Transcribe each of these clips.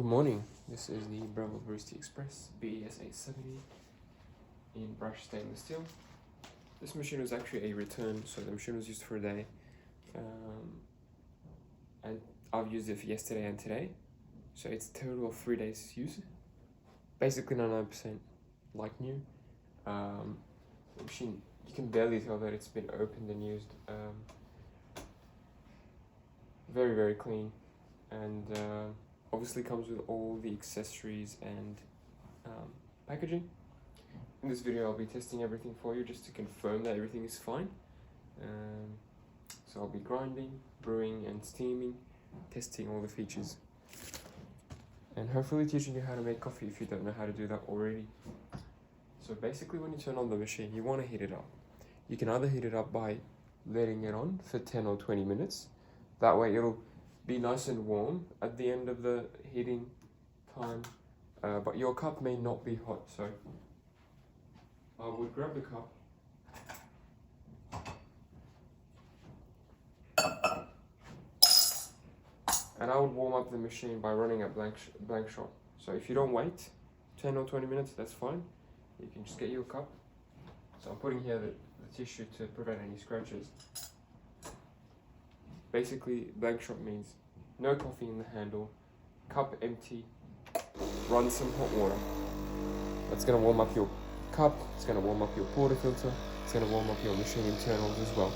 Good morning, this is the Breville Barista Express BES870 in brushed stainless steel. This machine was actually a return, so the machine was used for a day. And I've used it for yesterday and today, so it's a total of 3 days use. Basically 99% like new. The machine, you can barely tell that it's been opened and used. Very, very clean, and obviously comes with all the accessories and packaging. In this video I'll be testing everything for you just to confirm that everything is fine. So I'll be grinding, brewing and steaming, testing all the features, and hopefully teaching you how to make coffee if you don't know how to do that already. So basically when you turn on the machine, you want to heat it up. You can either heat it up by letting it on for 10 or 20 minutes. That way it'll be nice and warm at the end of the heating time, but your cup may not be hot, so I would grab the cup and I would warm up the machine by running a blank shot. So if you don't wait 10 or 20 minutes, that's fine. You can just get your cup. So I'm putting here the tissue to prevent any scratches. Basically, blank shot means no coffee in the handle, cup empty, run some hot water. That's going to warm up your cup, it's going to warm up your portafilter, it's going to warm up your machine internals as well.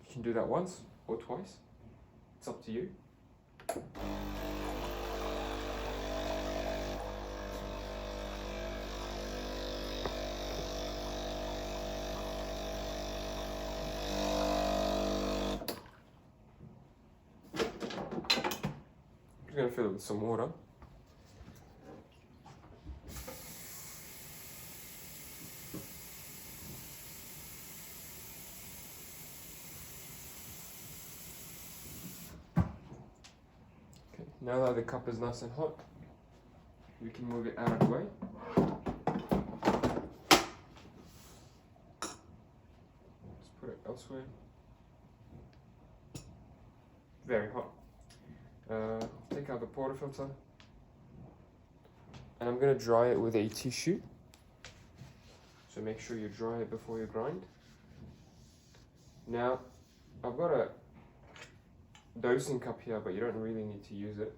You can do that once or twice, it's up to you. I'm going to fill it with some water. Okay, now that the cup is nice and hot, we can move it out of the way. Just put it elsewhere. Very hot. Take out the portafilter, and I'm going to dry it with a tissue, so make sure you dry it before you grind. Now I've got a dosing cup here, but you don't really need to use it,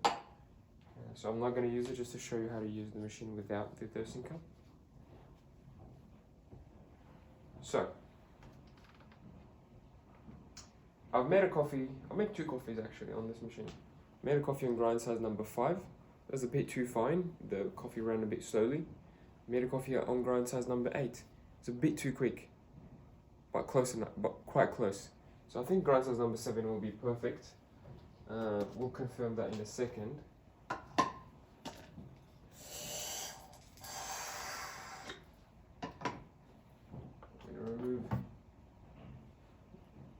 so I'm not going to use it, just to show you how to use the machine without the dosing cup. So I've made a coffee, I made 2 coffees actually on this machine. Made a coffee on grind size number 5. That's a bit too fine, the coffee ran a bit slowly. Made a coffee on grind size number 8. It's a bit too quick, but close enough, but quite close. So I think grind size number 7 will be perfect. We'll confirm that in a second. I'm going to remove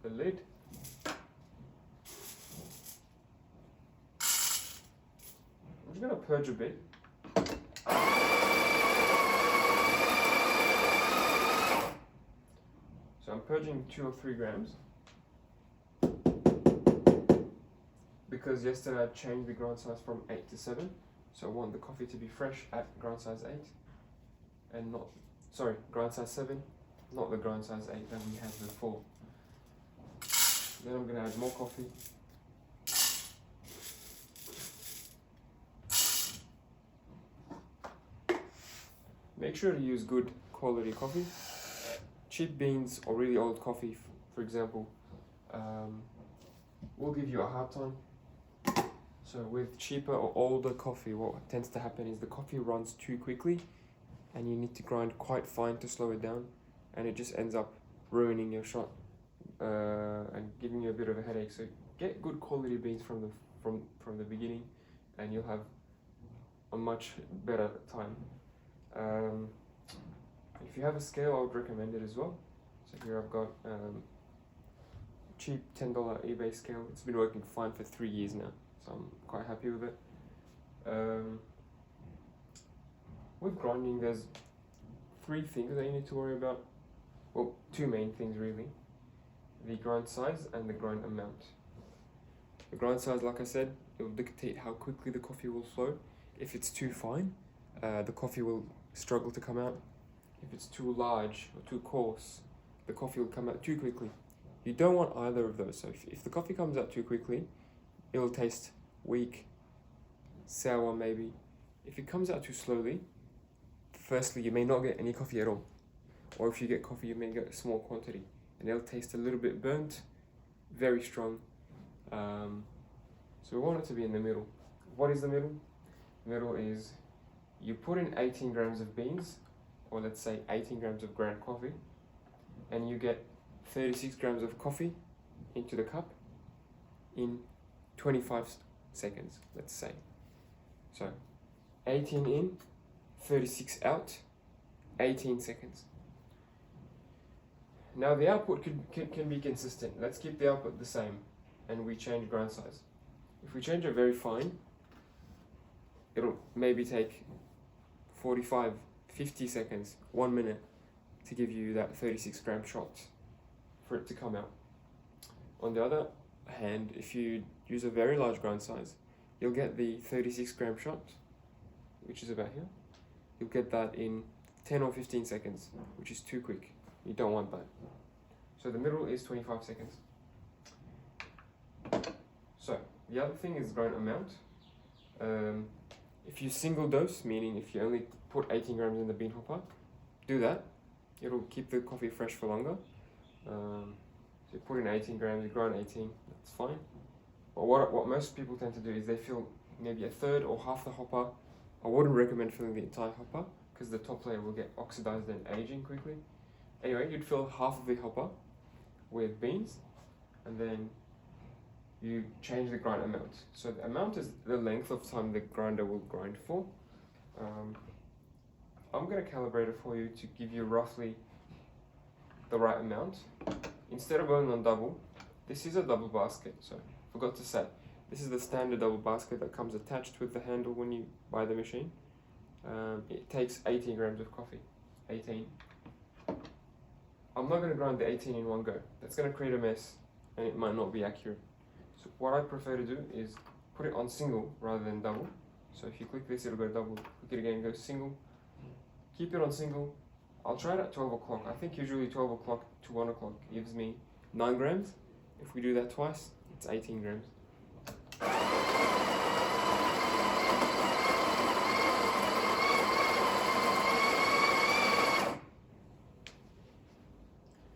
the lid. I'm going to purge a bit. So I'm purging 2 or 3 grams. Because yesterday I changed the grind size from 8 to 7. So I want the coffee to be fresh at grind size 8. And not, sorry, grind size 7, not the grind size 8 that we had before. Then I'm going to add more coffee. Make sure to use good quality coffee. Cheap beans or really old coffee, for example, will give you a hard time. So with cheaper or older coffee, what tends to happen is the coffee runs too quickly and you need to grind quite fine to slow it down, and it just ends up ruining your shot and giving you a bit of a headache. So get good quality beans from the beginning and you'll have a much better time. If you have a scale, I would recommend it as well. So here I've got cheap $10 eBay scale. It's been working fine for 3 years now, so I'm quite happy with it. With grinding, there's 3 things that you need to worry about. Well, 2 main things really. the grind size and the grind amount. The grind size, like I said, it will dictate how quickly the coffee will flow. If it's too fine, the coffee will struggle to come out. If it's too large or too coarse, the coffee will come out too quickly. You don't want either of those. So if the coffee comes out too quickly, it'll taste weak, sour maybe. If it comes out too slowly, firstly, you may not get any coffee at all. Or if you get coffee, you may get a small quantity. And it'll taste a little bit burnt, very strong. So we want it to be in the middle. What is the middle? The middle is you put in 18 grams of beans, or let's say 18 grams of ground coffee, and you get 36 grams of coffee into the cup in 25 seconds, let's say. So 18 in, 36 out, 18 seconds. Now the output can be consistent. Let's keep the output the same and we change grind size. If we change it very fine, it'll maybe take 45, 50 seconds, 1 minute to give you that 36 gram shot for it to come out. On the other hand, if you use a very large grind size, you'll get the 36 gram shot, which is about here. You'll get that in 10 or 15 seconds, which is too quick. You don't want that. So the middle is 25 seconds. So the other thing is grind amount. If you single dose, meaning if you only put 18 grams in the bean hopper, do that. It'll keep the coffee fresh for longer. So you put in 18 grams, you grind 18, that's fine. But what most people tend to do is they fill maybe a third or half the hopper. I wouldn't recommend filling the entire hopper because the top layer will get oxidized and aging quickly. Anyway, you'd fill half of the hopper with beans and then you change the grind amount. So the amount is the length of time the grinder will grind for. I'm going to calibrate it for you to give you roughly the right amount. Instead of going on double, this is a double basket, so forgot to say. This is the standard double basket that comes attached with the handle when you buy the machine. It takes 18 grams of coffee, 18. I'm not going to grind the 18 in one go. That's going to create a mess and it might not be accurate. So what I prefer to do is put it on single rather than double. So if you click this, it'll go double. Click it again, go single. Keep it on single. I'll try it at 12 o'clock. I think usually 12 o'clock to 1 o'clock gives me 9 grams. If we do that twice, it's 18 grams.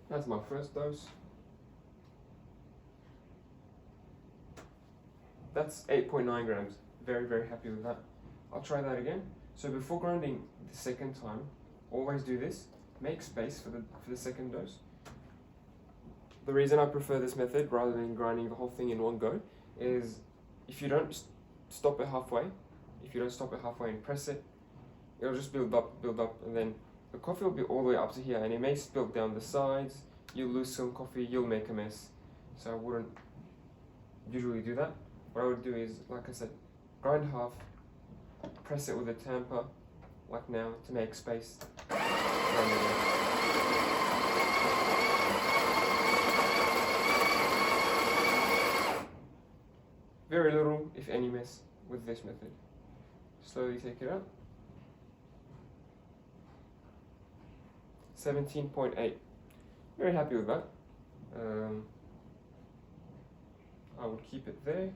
That's my first dose. That's 8.9 grams. Very, very happy with that. I'll try that again. So before grinding the second time, always do this. Make space for the second dose. The reason I prefer this method rather than grinding the whole thing in one go is if you don't stop it halfway, and press it, it'll just build up, and then the coffee will be all the way up to here, and it may spill down the sides. You'll lose some coffee, you'll make a mess. So I wouldn't usually do that. What I would do is, like I said, grind half, press it with a tamper, like now, to make space. Very little, if any, mess with this method. Slowly take it out. 17.8. Very happy with that. I would keep it there.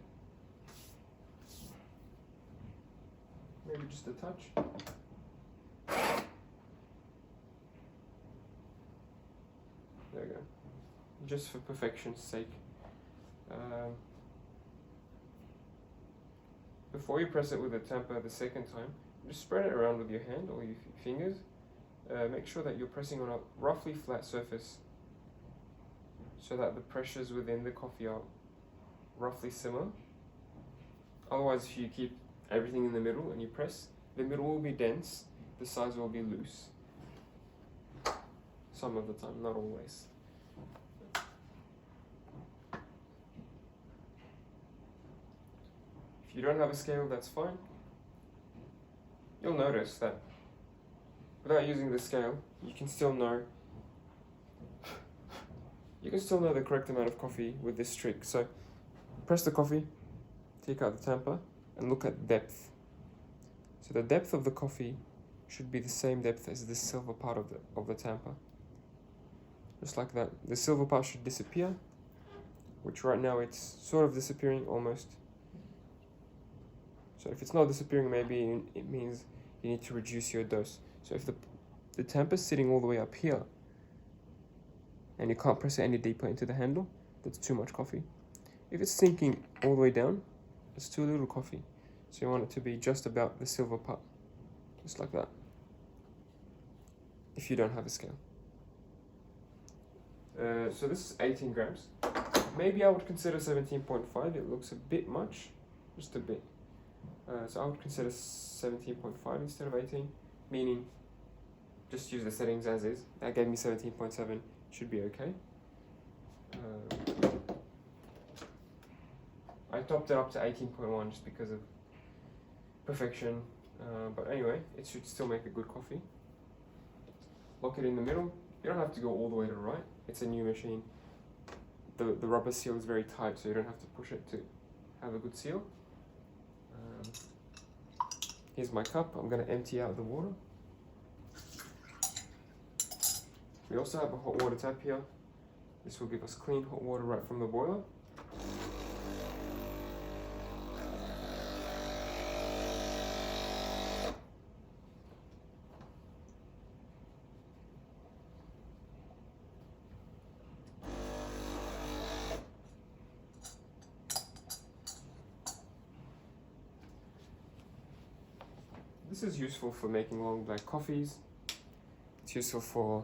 Maybe just a touch. There we go. Just for perfection's sake. Before you press it with a tamper the second time, just spread it around with your hand or your fingers. Make sure that you're pressing on a roughly flat surface so that the pressures within the coffee are roughly similar. Otherwise, if you keep everything in the middle and you press, the middle will be dense, the sides will be loose. Some of the time, not always. If you don't have a scale, that's fine. You'll notice that without using the scale, you can still know you can still know the correct amount of coffee with this trick. So press the coffee, take out the tamper, and look at depth. So the depth of the coffee should be the same depth as the silver part of the tamper. Just like that. The silver part should disappear, which right now it's sort of disappearing almost. So if it's not disappearing, maybe it means you need to reduce your dose. So if the tamper's sitting all the way up here, and you can't press it any deeper into the handle, that's too much coffee. If it's sinking all the way down, it's too little coffee. So you want it to be just about the silver part, just like that, if you don't have a scale. So this is 18 grams. Maybe I would consider 17.5, it looks a bit much, just a bit. So I would consider 17.5 instead of 18, meaning just use the settings as is. That gave me 17.7, should be okay. I topped it up to 18.1 just because of perfection, but anyway, it should still make a good coffee. Lock it in the middle. You don't have to go all the way to the right. It's a new machine. The rubber seal is very tight, so you don't have to push it to have a good seal. Here's my cup. I'm going to empty out the water. We also have a hot water tap here. This will give us clean hot water right from the boiler. This is useful for making long black coffees. It's useful for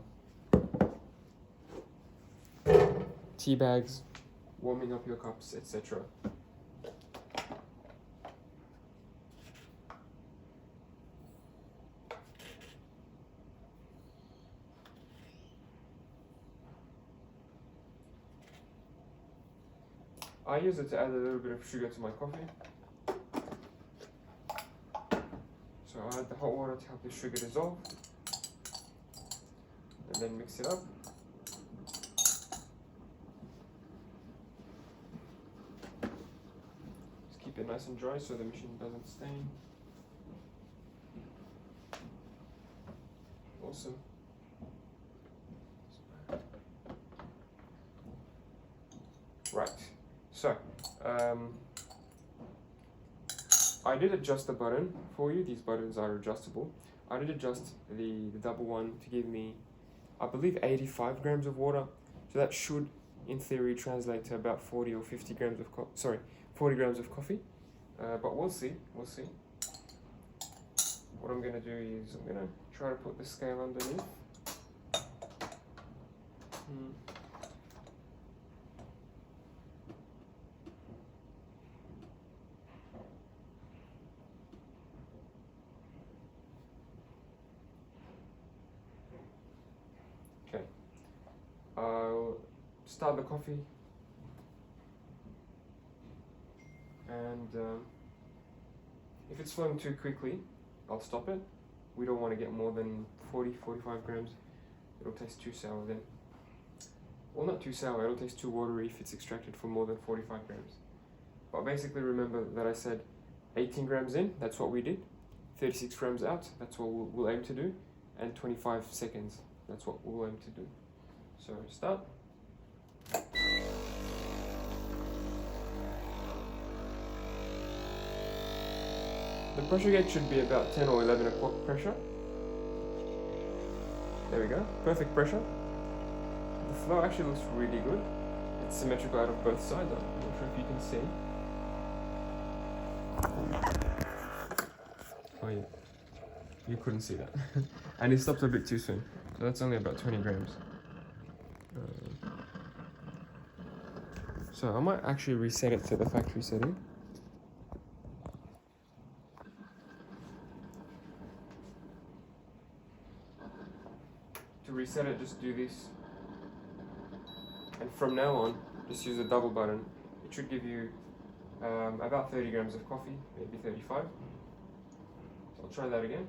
tea bags, warming up your cups, etc. I use it to add a little bit of sugar to my coffee. So I add the hot water to help the sugar dissolve, and then mix it up. Just keep it nice and dry so the machine doesn't stain. Awesome. Right, so I did adjust the button for you. These buttons are adjustable. I did adjust the double one to give me, I believe, 85 grams of water. So that should, in theory, translate to about 40 or 50 grams of 40 grams of coffee. But we'll see. We'll see. What I'm gonna do is I'm gonna try to put the scale underneath. Okay, I'll start the coffee, and if it's flowing too quickly, I'll stop it. We don't want to get more than 40-45 grams. It'll taste too sour then. Well, not too sour, it'll taste too watery if it's extracted from more than 45 grams. But basically remember that I said 18 grams in, that's what we did. 36 grams out, that's what we'll aim to do. And 25 seconds, that's what we'll aim to do. So start. The pressure gauge should be about 10 or 11 o'clock pressure. There we go, perfect pressure. The flow actually looks really good. It's symmetrical out of both sides. I'm not sure if you can see. Oh yeah, you couldn't see that. And it stopped a bit too soon. So that's only about 20 grams. So I might actually reset it to the factory setting. To reset it, just do this. And from now on, just use the double button. It should give you about 30 grams of coffee, maybe 35. So I'll try that again.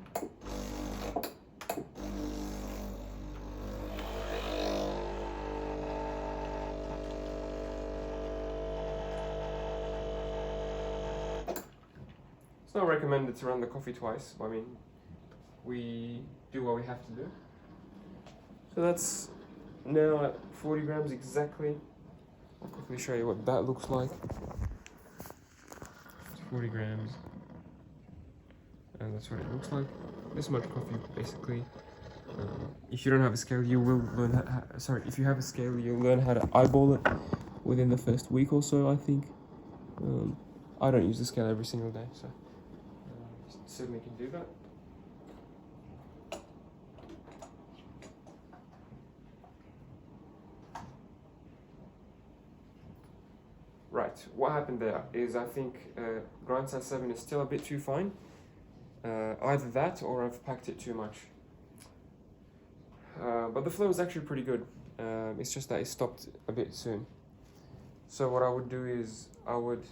It's not recommended to run the coffee twice, but I mean, we do what we have to do. So that's now at 40 grams exactly. I'll quickly show you what that looks like. It's 40 grams. And that's what it looks like. This much coffee, basically. If you don't have a scale, you will learn if you have a scale, you'll learn how to eyeball it within the first week or so, I think. I don't use the scale every single day, so certainly can do that. Right, what happened there is I think grind size 7 is still a bit too fine. Either that or I've packed it too much. But the flow is actually pretty good. It's just that it stopped a bit soon. So what I would do is I would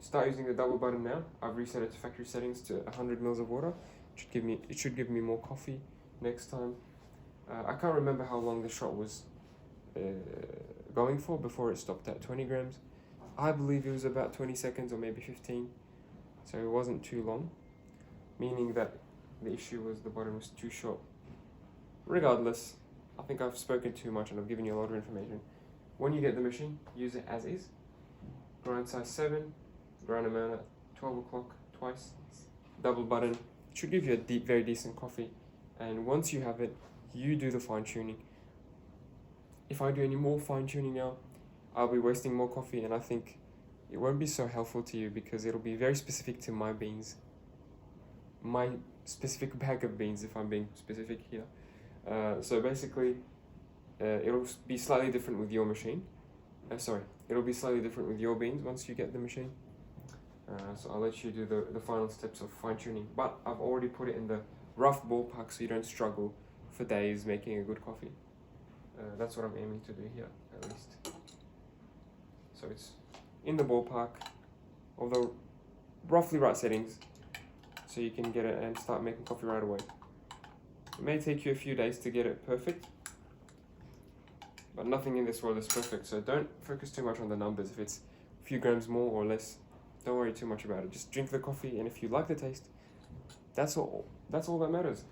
start using the double button now. I've reset it to factory settings to 100 mils of water. It should give me more coffee next time. I can't remember how long the shot was going for before it stopped at 20 grams. I believe it was about 20 seconds or maybe 15. So it wasn't too long, meaning that the issue was the button was too short. Regardless, I think I've spoken too much and I've given you a lot of information. When you get the machine, use it as is. Grind size 7, grind amount at 12 o'clock twice. Double button, it should give you a very decent coffee. And once you have it, you do the fine tuning. If I do any more fine tuning now, I'll be wasting more coffee, and I think it won't be so helpful to you because it'll be very specific to my beans. My specific bag of beans, if I'm being specific here. So basically, it'll be slightly different with your machine. It'll be slightly different with your beans once you get the machine. So I'll let you do the final steps of fine tuning. But I've already put it in the rough ballpark so you don't struggle for days making a good coffee. That's what I'm aiming to do here, at least. So it's in the ballpark, although roughly right settings, so you can get it and start making coffee right away. It may take you a few days to get it perfect, but nothing in this world is perfect, so don't focus too much on the numbers. If it's a few grams more or less, don't worry too much about it. Just drink the coffee, and if you like the taste, that's all that matters.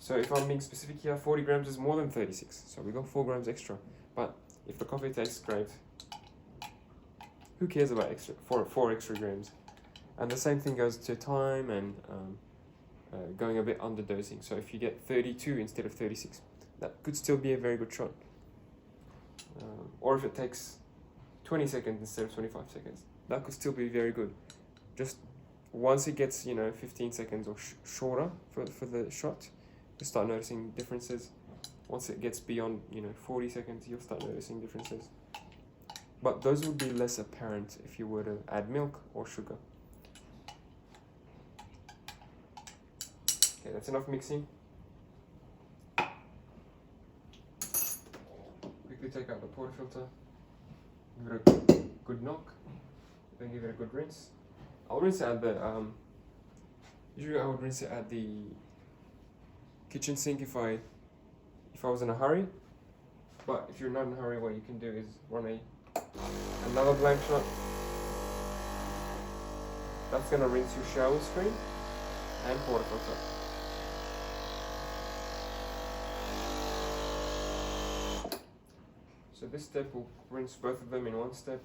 So if I'm being specific here, 40 grams is more than 36, so we got 4 grams extra. But if the coffee tastes great, who cares about four extra grams? And the same thing goes to time and going a bit underdosing. So if you get 32 instead of 36, that could still be a very good shot. Or if it takes 20 seconds instead of 25 seconds, that could still be very good. Just once it gets 15 seconds or shorter for the shot, you start noticing differences. Once it gets beyond 40 seconds, you'll start noticing differences. But those would be less apparent if you were to add milk or sugar. Okay, that's enough mixing. Quickly take out the portafilter. Give it a good knock. Then give it a good rinse. I'll rinse it at the usually I would rinse it at the kitchen sink if I was in a hurry. But if you're not in a hurry, what you can do is run another blank shot. That's gonna rinse your shower screen and portafilter. So this step will rinse both of them in one step.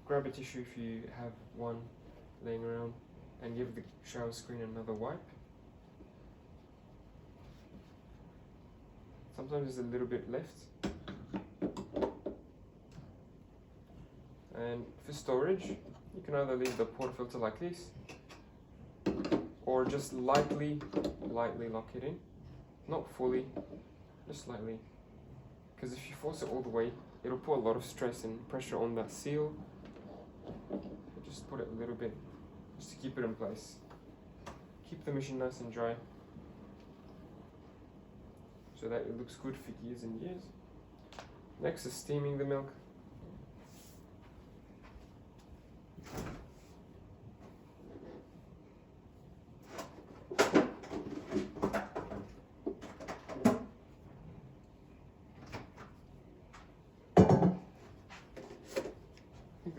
Grab a tissue if you have one laying around and give the shower screen another wipe. Sometimes there's a little bit left. And for storage, you can either leave the portafilter like this or just lightly lock it in. Not fully, just slightly. Because if you force it all the way, it'll put a lot of stress and pressure on that seal. Just put it a little bit, just to keep it in place. Keep the machine nice and dry, so that it looks good for years and years. Next is steaming the milk.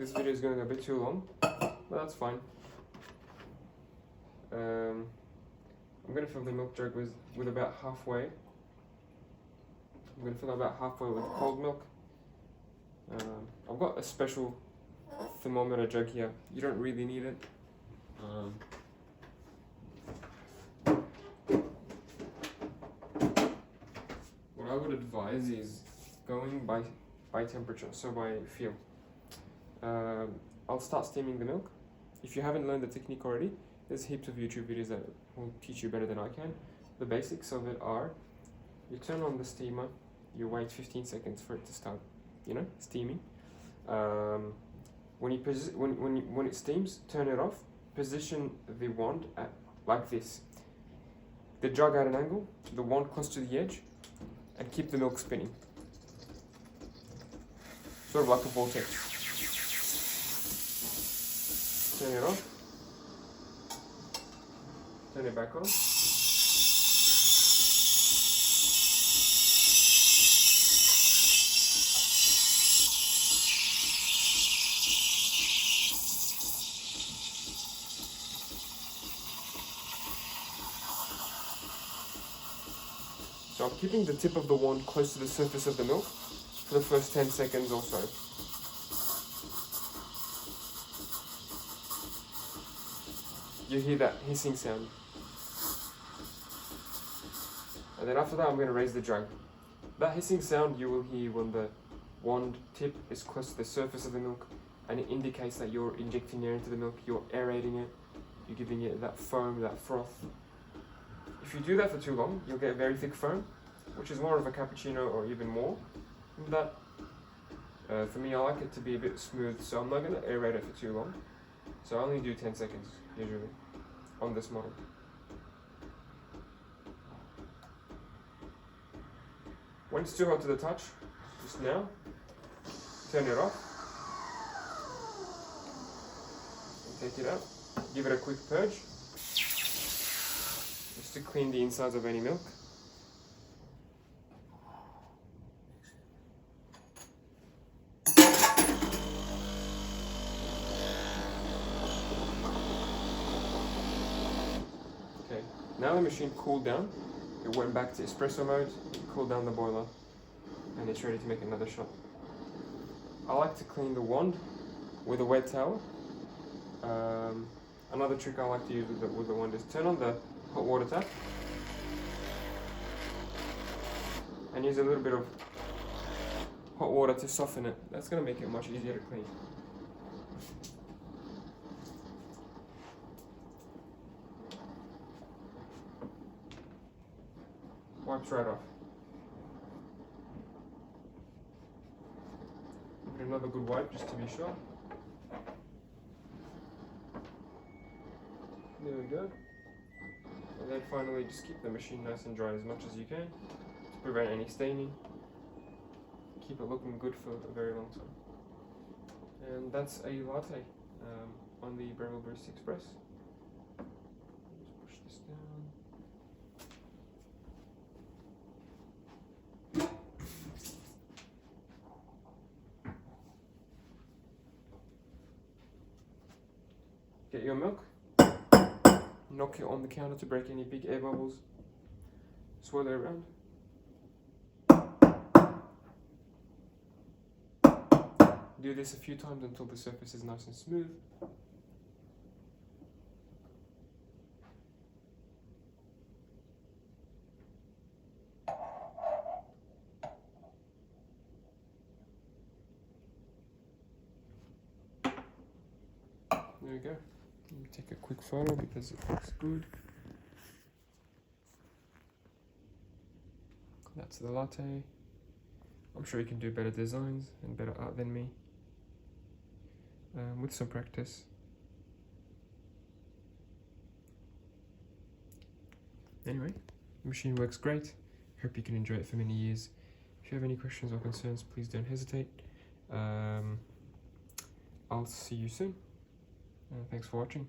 this video is going a bit too long, but that's fine. I'm going to fill the milk jug with about halfway. I'm going to fill about halfway with cold milk. I've got a special thermometer jug here. You don't really need it. What I would advise is going by temperature, so by feel. I'll start steaming the milk. If you haven't learned the technique already, there's heaps of YouTube videos that will teach you better than I can. The basics of it are, you turn on the steamer, you wait 15 seconds for it to start, steaming. When it steams, turn it off. Position the wand at like this. The jug at an angle, the wand close to the edge, and keep the milk spinning. Sort of like a vortex. Turn it off. Turn it back on. So I'm keeping the tip of the wand close to the surface of the milk for the first 10 seconds or so. You hear that hissing sound. And then after that I'm going to raise the jug. That hissing sound you will hear when the wand tip is close to the surface of the milk, and it indicates that you're injecting air into the milk, you're aerating it, you're giving it that foam, that froth. If you do that for too long, you'll get very thick foam, which is more of a cappuccino or even more than that. For me, I like it to be a bit smooth, so I'm not going to aerate it for too long. So I only do 10 seconds, usually, on this model. When it's too hot to the touch, just now, turn it off. And take it out. Give it a quick purge. Just to clean the insides of any milk. Okay, now the machine cooled down. It went back to espresso mode, it cooled down the boiler, and it's ready to make another shot. I like to clean the wand with a wet towel. Another trick I like to use with the wand is turn on the hot water tap and use a little bit of hot water to soften it. That's going to make it much easier to clean. Wipes right off. Give it another good wipe just to be sure. There we go. And then finally just keep the machine nice and dry as much as you can to prevent any staining. Keep it looking good for a very long time. And that's a latte on the Breville Barista Express. Just push this down. Get your milk. Knock it on the counter to break any big air bubbles. Swirl it around. Do this a few times until the surface is nice and smooth. There we go. Let me take a quick photo because it looks good. That's the latte. I'm sure you can do better designs and better art than me. With some practice. Anyway, the machine works great. Hope you can enjoy it for many years. If you have any questions or concerns, please don't hesitate. I'll see you soon. Thanks for watching.